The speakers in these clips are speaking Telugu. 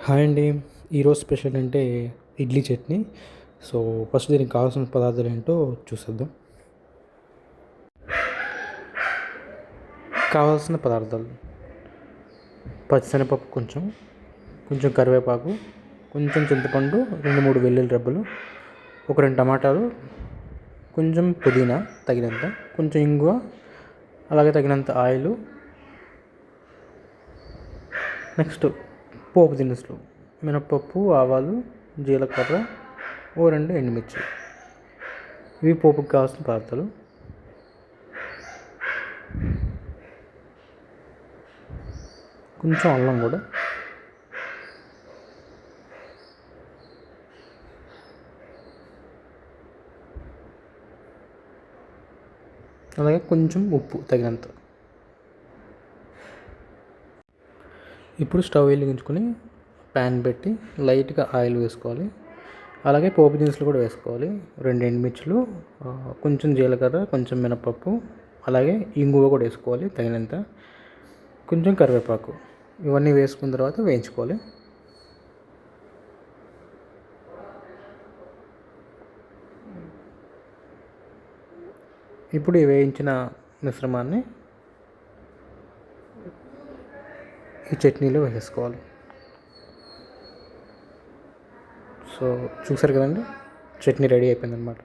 హాయ్ అండి. ఈరోజు స్పెషల్ అంటే ఇడ్లీ చట్నీ. సో ఫస్ట్ దీనికి కావాల్సిన పదార్థాలు ఏంటో చూసేద్దాం. కావాల్సిన పదార్థాలు: పచ్చిశనగపప్పు కొంచెం, కొంచెం కరివేపాకు, కొంచెం చింతపండు, 2-3 వెల్లుల్లి రెబ్బలు, ఒక 2 టమాటాలు, కొంచెం పుదీనా తగినంత, కొంచెం ఇంగువ, అలాగే తగినంత ఆయిలు. నెక్స్ట్ పోపు దినుసులు: మినప్పప్పు, ఆవాలు, జీలకర్ర, 2 ఎండుమిర్చి. ఇవి పోపుకి కావాల్సిన పదార్థాలు. కొంచెం అల్లం కూడా, అలాగే కొంచెం ఉప్పు తగినంత. ఇప్పుడు స్టవ్ వెలిగించుకొని ప్యాన్ పెట్టి లైట్గా ఆయిల్ వేసుకోవాలి. అలాగే పోపు దినుసులు కూడా వేసుకోవాలి. 2 ఎండుమిర్చులు, కొంచెం జీలకర్ర, కొంచెం మినపప్పు, అలాగే ఇంగువ కూడా వేసుకోవాలి తగినంత, కొంచెం కరివేపాకు. ఇవన్నీ వేసుకున్న తర్వాత వేయించుకోవాలి. ఇప్పుడు ఈ వేయించిన మిశ్రమాన్ని ఈ చట్నీలో వేసేసుకోవాలి. సో చూసారు కదండి, చట్నీ రెడీ అయిపోయిందనమాట.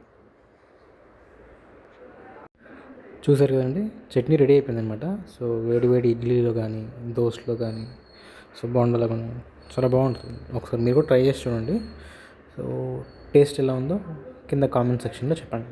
సో వేడి వేడి ఇడ్లీలో కానీ, దోశలో కానీ, సో బోండాలో కానీ చాలా బాగుంటుంది. ఒకసారి మీరు కూడా ట్రై చేసి చూడండి. సో టేస్ట్ ఎలా ఉందో కింద కామెంట్ సెక్షన్లో చెప్పండి.